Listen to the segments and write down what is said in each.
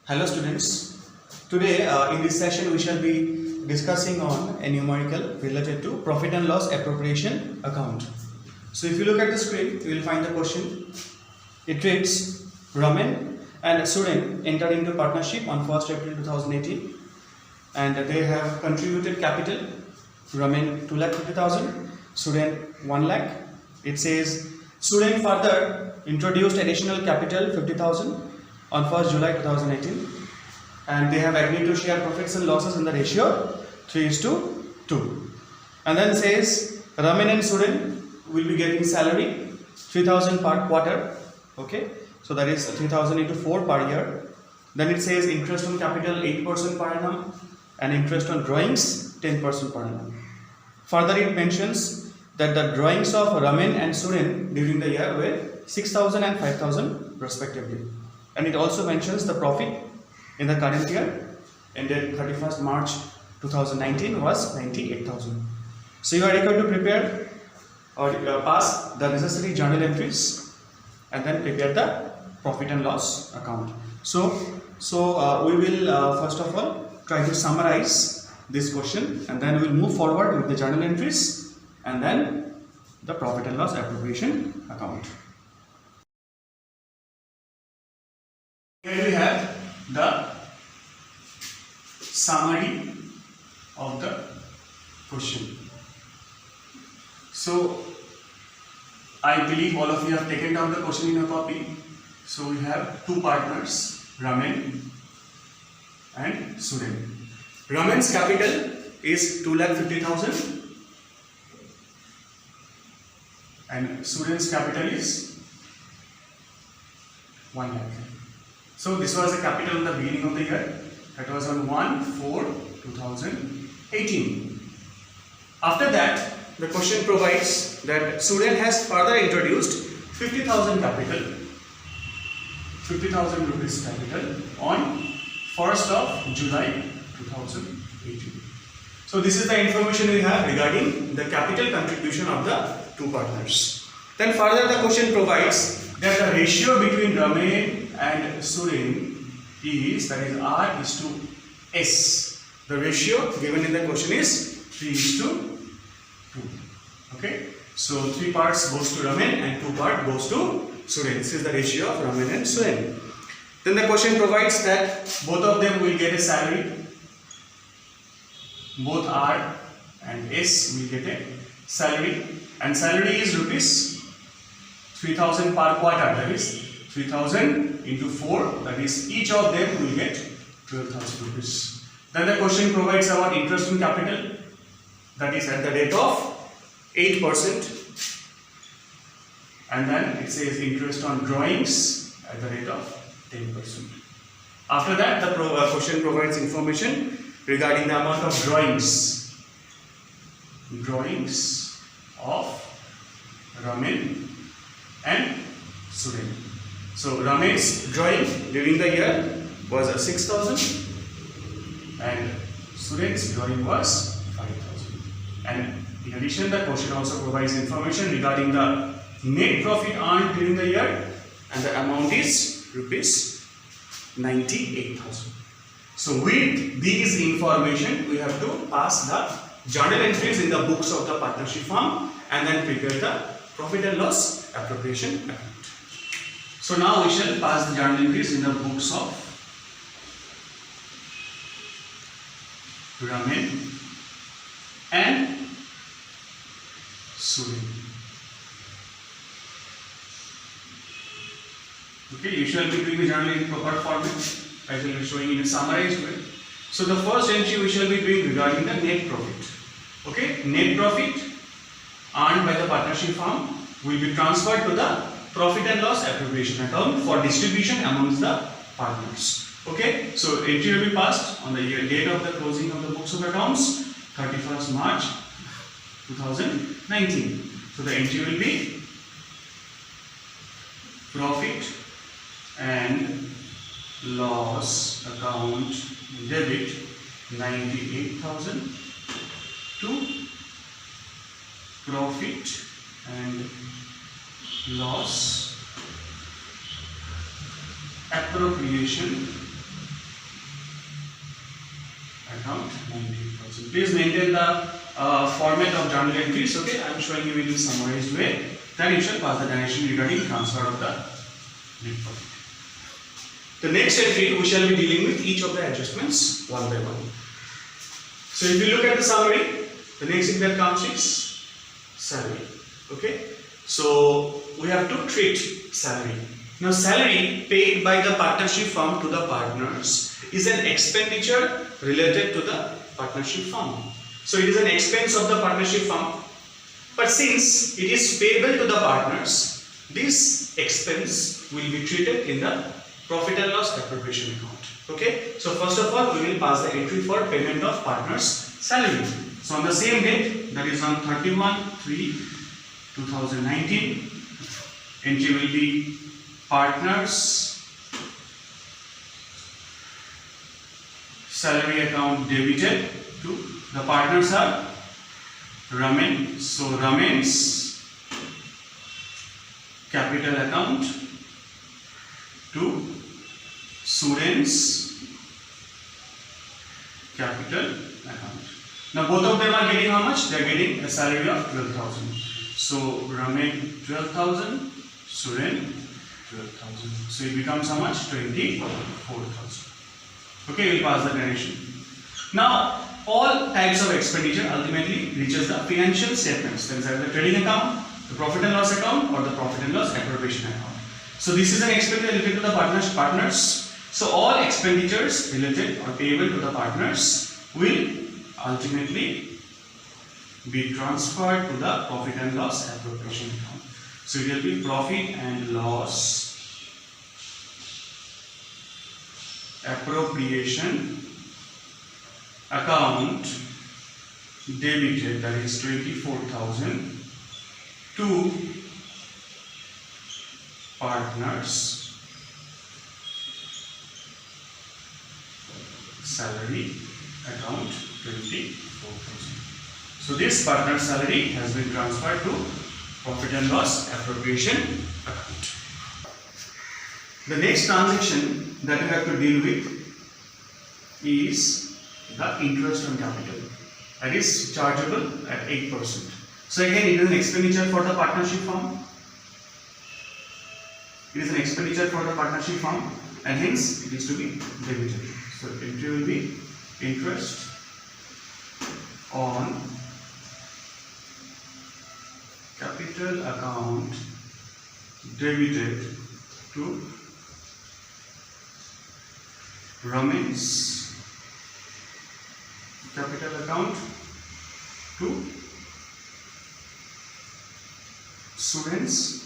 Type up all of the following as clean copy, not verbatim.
Hello students, today in this session we shall be discussing on a numerical related to profit and loss appropriation account. So if you look at the screen, you will find the question. It reads, Raman and Suren entered into partnership on 1st April 2018 and they have contributed capital, Raman 2,50,000, Suren 1 lakh. It says Suren further introduced additional capital 50,000 on 1st July 2018 and they have agreed to share profits and losses in the ratio 3:2. And then says Raman and Suren will be getting salary 3,000 per quarter. Okay, so that is 3,000 into 4 per year. Then it says interest on capital 8% per annum and interest on drawings 10% per annum. Further it mentions that the drawings of Raman and Suren during the year were 6,000 and 5,000 respectively. And it also mentions the profit in the current year ended 31st March 2019 was 98,000. So you are required to prepare or pass the necessary journal entries and then prepare the profit and loss account. So we will first of all try to summarize this question and then we will move forward with the journal entries and then the profit and loss appropriation account. Here we have the summary of the question. So I believe all of you have taken down the question in your copy. So we have two partners, Raman and Suren. Raman's capital is 2,50,000 and Suren's capital is 1 lakh. So this was the capital in the beginning of the year. That was on 1/4/2018. After that, the question provides that Suren has further introduced 50,000 capital, 50,000 rupees capital on 1st of July 2018. So this is the information we have regarding the capital contribution of the two partners. Then further the question provides that the ratio between Raman and Suren is, that is R is to S. The ratio given in the question is 3:2. Okay, so 3 parts goes to Raman and 2 parts goes to Suren. This is the ratio of Raman and Suren. Then the question provides that both of them will get a salary. Both R and S will get a salary, and salary is rupees 3,000 per quarter. That is 3,000 into 4. That is each of them will get 12,000 rupees. Then the question provides about interest on capital. That is at the rate of 8%, and then it says interest on drawings at the rate of 10%. After that, the question provides information regarding the amount of drawings of Raman and Suren. So Raman's drawing during the year was 6,000 and Suren's drawing was 5,000. And in addition, the question also provides information regarding the net profit earned during the year, and the amount is rupees 98,000. So with these information, we have to pass the journal entries in the books of the partnership firm and then prepare the profit and loss appropriation account. So now we shall pass the journal entries in the books of Raman and Suren. Okay, you shall be doing the journal in proper format. I shall be showing in a summarized way. So the first entry we shall be doing regarding the net profit. Okay, net profit earned by the partnership firm will be transferred to the profit and loss appropriation account for distribution amongst the partners. Okay, so entry will be passed on the date of the closing of the books of accounts, 31st March 2019. So the entry will be profit and loss account debit 98,000 to profit and loss appropriation account 19,000. Please maintain the format of journal entries. Okay, I am showing you in a summarized way. Then you shall pass the direction regarding transfer of the net profit. The next entry we shall be dealing with each of the adjustments one by one. So if you look at the summary, the next thing that comes is salary. Okay, so we have to treat salary. Now salary paid by the partnership firm to the partners is an expenditure related to the partnership firm. So it is an expense of the partnership firm, but since it is payable to the partners, this expense will be treated in the profit and loss appropriation account. Okay, so first of all we will pass the entry for payment of partners salary. So on the same date, that is on 31/3/2019, entry will be partners salary account debited to the partners are Ramen. So Ramen's capital account to Suren's capital account. Now both of them are getting how much? They are getting a salary of 12,000. So Ramen 12,000, Suren 12,000. So it becomes how much? 24,000. Okay, we'll pass the direction. Now all types of expenditure ultimately reaches the financial statements. That is either the trading account, the profit and loss account, or the profit and loss appropriation account. So this is an expenditure related to the partners. So all expenditures related or payable to the partners will ultimately be transferred to the profit and loss appropriation account. So it will be profit and loss appropriation account debited, that is 24,000, to partners salary account 24,000. So this partner salary has been transferred to profit and loss appropriation account. The next transaction that you have to deal with is the interest on capital, that is chargeable at 8%. So again, it is an expenditure for the partnership firm. It is an expenditure for the partnership firm, and hence it is to be debited. So entry will be interest on capital account debited to Ramen's capital account to Suren's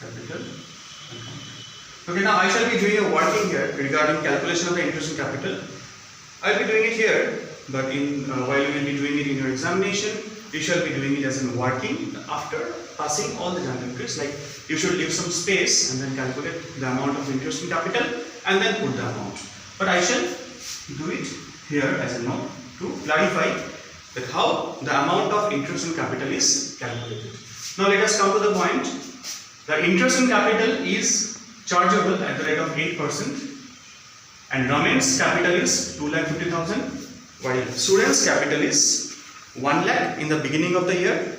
capital account. Okay, now I shall be doing a working here regarding calculation of the interest on capital. I will be doing it here, but while you will be doing it in your examination, you shall be doing it as in working after passing all the journal entries. Like you should leave some space and then calculate the amount of interest in capital and then put the amount. But I shall do it here as a note to clarify that how the amount of interest in capital is calculated. Now let us come to the point. The interest in capital is chargeable at the rate of 8%, and Ramen's capital is 2,50,000, while Suren's capital is 1 lakh in the beginning of the year.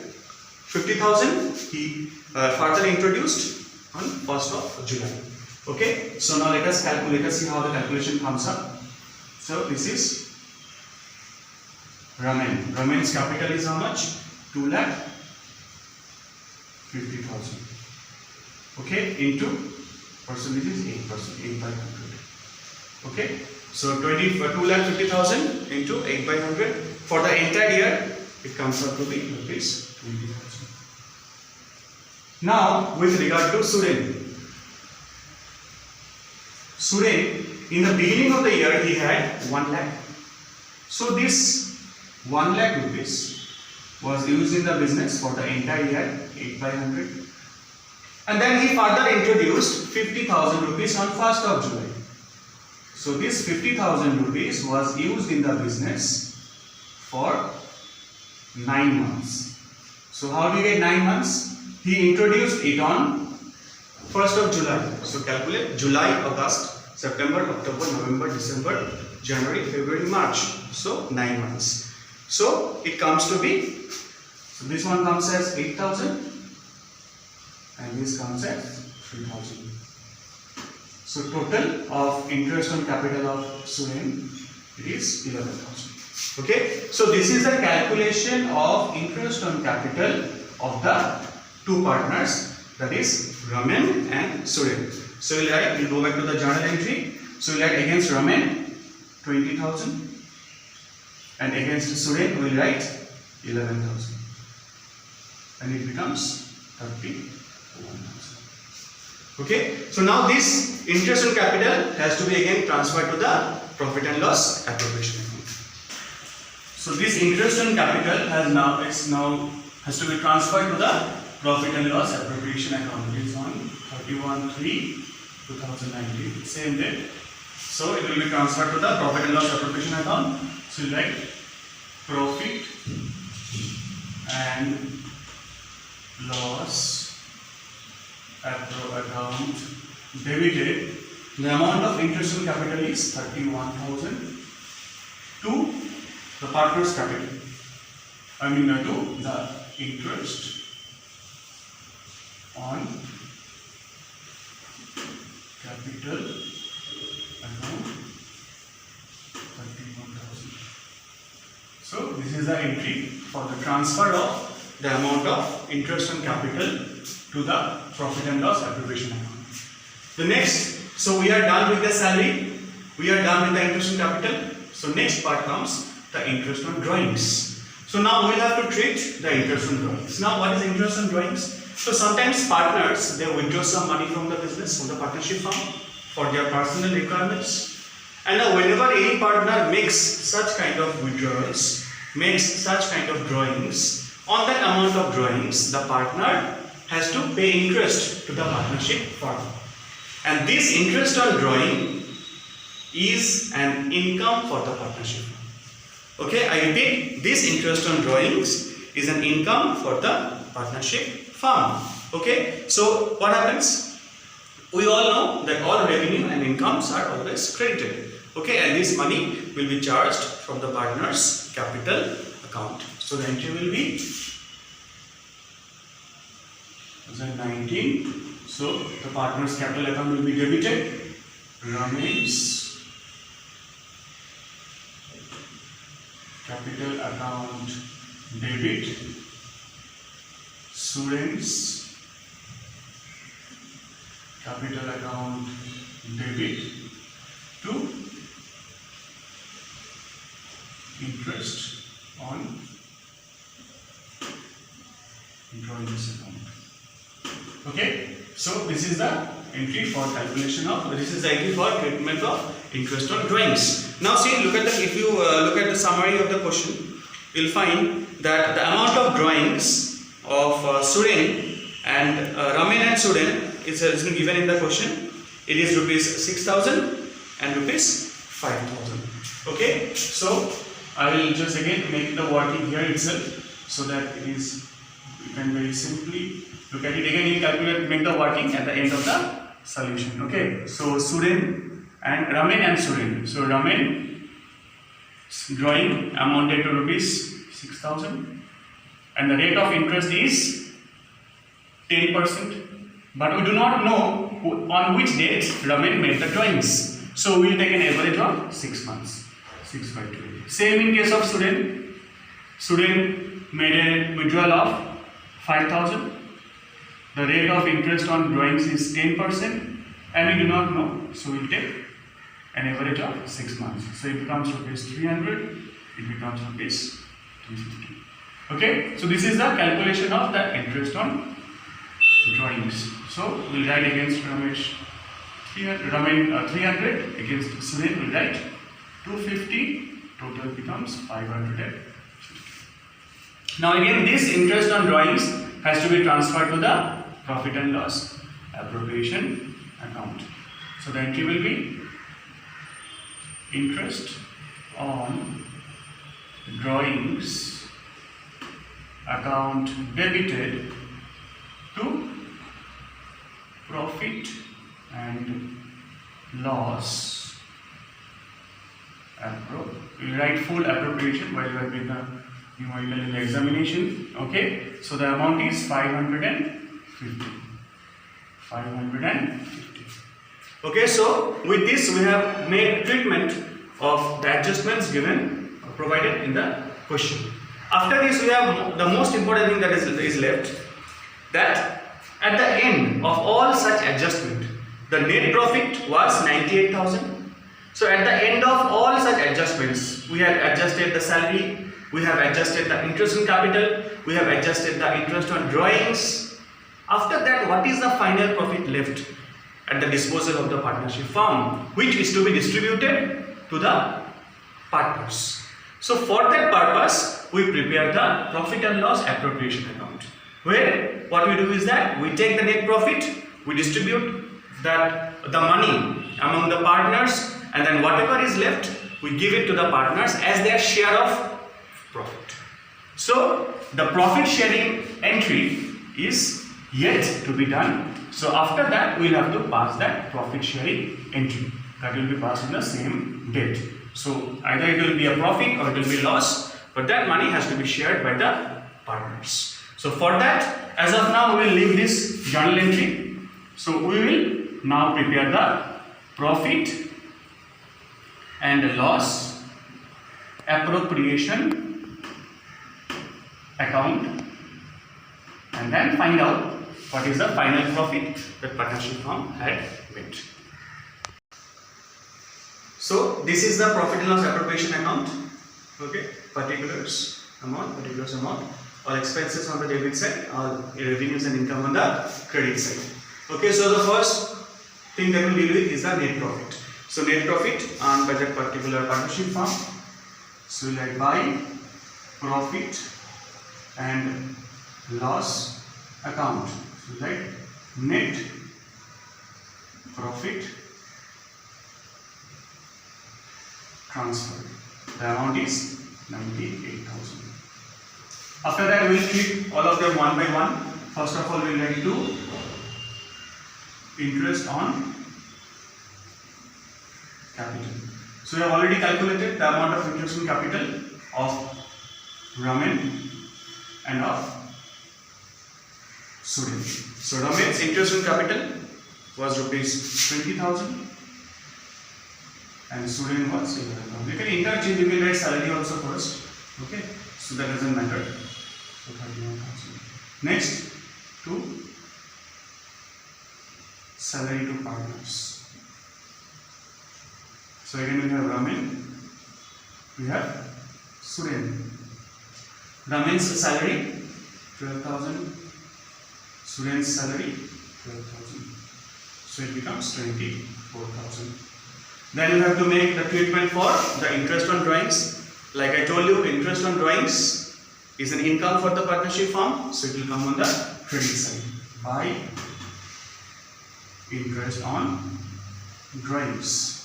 50,000 he further introduced on 1st of July. Okay, so now let us calculate, see how the calculation comes up. So this is Ramen. Ramen's capital is how much? 2,50,000. Okay, into percentage is 8%, 8 by 100. Okay, so 2,50,000 into 8 by 100. For the entire year, it comes up to be rupees 20,000. Now, with regard to Suren. Suren, in the beginning of the year, he had 1 lakh. So this 1 lakh rupees was used in the business for the entire year, 8 by 100. And then he further introduced 50,000 rupees on 1st of July. So this 50,000 rupees was used in the business for 9 months. So how do you get 9 months? He introduced it on 1st of July. So calculate July, August, September, October, November, December, January, February, March. So 9 months. So it comes to be, so this one comes as 8,000 and this comes as 3,000. So total of interest on capital of Suren, it is 11,000. Okay, so this is the calculation of interest on capital of the two partners, that is Raman and Suren. So we'll go back to the journal entry. So we'll write against Raman 20,000 and against Suren we'll write 11,000 and it becomes 31,000. Okay, so now this interest on capital has to be again transferred to the profit and loss appropriation account. So this interest on capital has to be transferred to the profit and loss appropriation account. It is on 31/3/2019, same date. So it will be transferred to the profit and loss appropriation account. So you write profit and loss account debited. The amount of interest on capital is 31,000 to the partner's capital. To the interest on capital account 31,000. So this is the entry for the transfer of the amount of interest on capital to the profit and loss appropriation account. The next, so we are done with the salary, we are done with the interest on capital. So next part comes the interest on drawings. So now we will have to treat the interest on drawings. Now what is interest on drawings? So sometimes partners, they withdraw some money from the business, from the partnership firm for their personal requirements. And now whenever any partner makes such kind of withdrawals, makes such kind of drawings, on that amount of drawings, the partner has to pay interest to the partnership firm. And this interest on drawing is an income for the partnership firm. Okay, I repeat, this interest on drawings is an income for the partnership firm. Okay, so what happens? We all know that all revenue and incomes are always credited. Okay, and this money will be charged from the partner's capital account. So the entry will be 2019. So the partner's capital account will be debited. Raman's capital account debit. Suren's capital account debit to interest on drawings account. Okay, so this is the entry for calculation of, this is the entry for treatment of interest on drawings. Now see, look at the, if you look at the summary of the question, you will find that the amount of drawings of Suren and Raman and Suren is been given in the question. It is rupees 6,000 and rupees 5,000. Okay, so I will just again make the working here itself so that it is, you can very simply look at it again. You calculate, make the working at the end of the solution. Okay, so Suren and Raman and Suren. So Raman drawing amounted to rupees 6,000 and the rate of interest is 10%, but we do not know on which date Raman made the drawings. So we will take an average of 6 months. 6 by 2. Same in case of Suren. Suren made a withdrawal of 5,000. The rate of interest on drawings is 10% and we do not know. So we will take an average of 6 months. So it becomes rupees 300. It becomes rupees 250. Okay. So this is the calculation of the interest on drawings. So we will write against Ramesh 300 against Suren we will write 250. Total becomes 550. Now again, this interest on drawings has to be transferred to the profit and loss appropriation account. So the entry will be interest on drawings account debited to profit and loss we'll write full appropriation while we are doing the numerical in the examination. Okay, so the amount is 550. Okay, so with this we have made treatment of the adjustments given provided in the question. After this we have the most important thing that is left, that at the end of all such adjustment the net profit was 98,000. So at the end of all such adjustments we have adjusted the salary, we have adjusted the interest on capital, we have adjusted the interest on drawings. After that, what is the final profit left at the disposal of the partnership firm, which is to be distributed to the partners. So for that purpose, we prepare the profit and loss appropriation account, where what we do is that we take the net profit, we distribute the money among the partners, and then whatever is left, we give it to the partners as their share of profit. So the profit sharing entry is yet to be done. So after that we will have to pass that profit sharing entry, that will be passed on the same date. So either it will be a profit or it will be loss, but that money has to be shared by the partners. So for that, as of now we will leave this journal entry. So we will now prepare the profit and loss appropriation account, and then find out what is the final profit that partnership firm had made. So this is the profit and loss appropriation account. Okay, particulars amount, all expenses on the debit side, all revenues and income on the credit side. Okay, so the first thing that we will deal with is the net profit. So net profit earned by that particular partnership firm. So we will buy profit and loss account. So like net profit transfer. The amount is 98,000. After that we will treat all of them one by one. First of all we will write to interest on capital. So we have already calculated the amount of interest on capital of Raman and of Suren. So Raman's interest on capital was rupees 20,000 and Suren was 11,000. You can interchange, you can write salary also first. Okay, so that doesn't matter. So 31,000. Next, to salary to partners. So again we have Raman, we have Suren. Raman's salary 12,000, Suren's salary 12,000. So it becomes 24,000. Then you have to make the treatment for the interest on drawings. Like I told you, interest on drawings is an income for the partnership firm, so it will come on the credit side. By interest on drawings.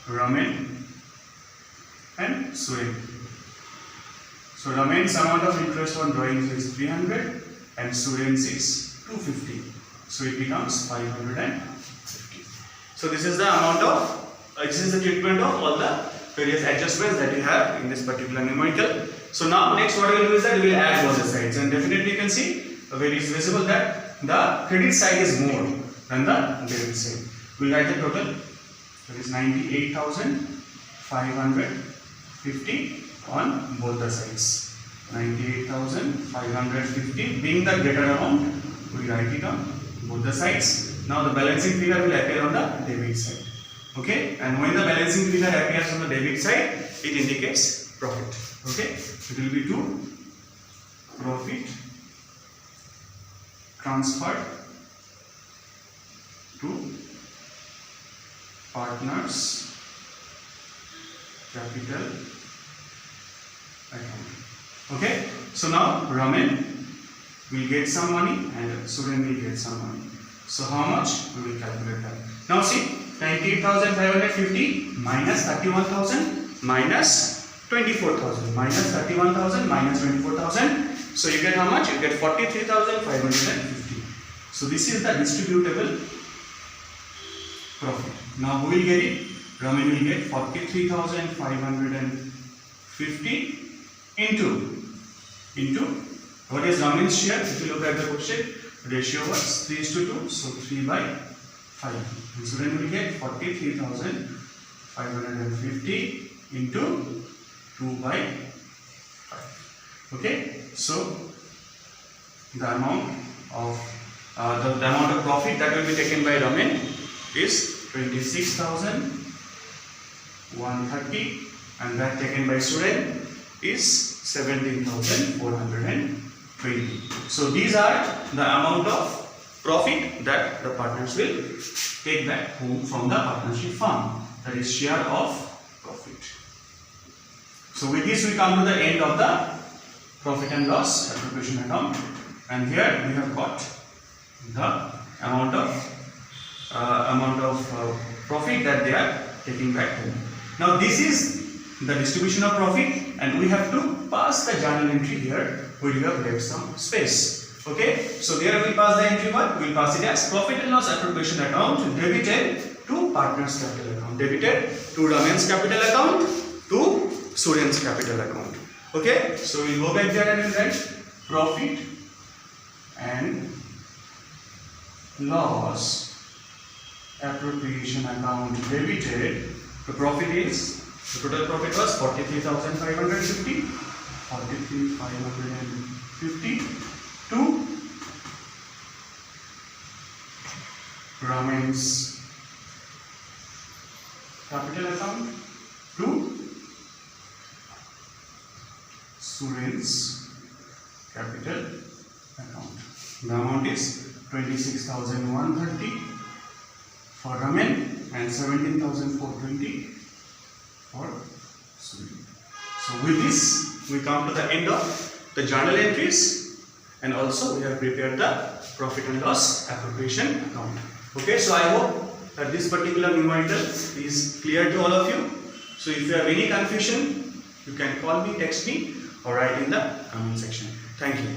Raman and Suren. So Raman's amount of interest on drawings is 300 and Suren's is 250. So it becomes 550. So this is the amount of, this is the treatment of all the various adjustments that you have in this particular numerical. So now next what we will do is that we will add both the sides, and definitely you can see where it is visible that the credit side is more than the debit side. We will write the total, that is 98,550 on both the sides. 98,550 being the greater amount, we write it on both the sides. Now the balancing figure will appear on the debit side. Okay, and when the balancing figure appears on the debit side, it indicates profit. Okay, it will be to profit transferred to partners capital account. Okay, so now Raman will get some money and Suren will get some money. So how much? We will calculate that. Now see, 98,550 minus 31,000 minus 24,000 minus 31,000 minus 24,000. So you get how much? You get 43,550. So this is the distributable profit. Now who will get it? Raman will get 43,550 into what is Raman's share? If you look at the question, ratio was 3:2, so 3 by 5. And Suren will get 43,550 into 2 by 5. Okay, so the amount of profit that will be taken by Raman is 26,130, and that taken by Suren is 17,420. So these are the amount of profit that the partners will take back home from the partnership firm, that is share of profit. So with this we come to the end of the profit and loss appropriation account, and here we have got the amount of profit that they are taking back home. Now this is the distribution of profit, and we have to pass the journal entry here where you have left some space. Okay, so there we will pass the entry one. We will pass it as profit and loss appropriation account debited to partners capital account, debited to Raman's capital account to Suren's capital account. Okay, so we will go back there and we'll write profit and loss appropriation account debited. The profit is, the total profit was 43,550 to Raman's capital account to Suren's capital account. The amount is 26,130 for Raman and 17,420 for Suren. So with this we come to the end of the journal entries, and also we have prepared the profit and loss appropriation account. Okay, so I hope that this particular numerical is clear to all of you. So if you have any confusion, you can call me, text me, or write in the comment section. Thank you.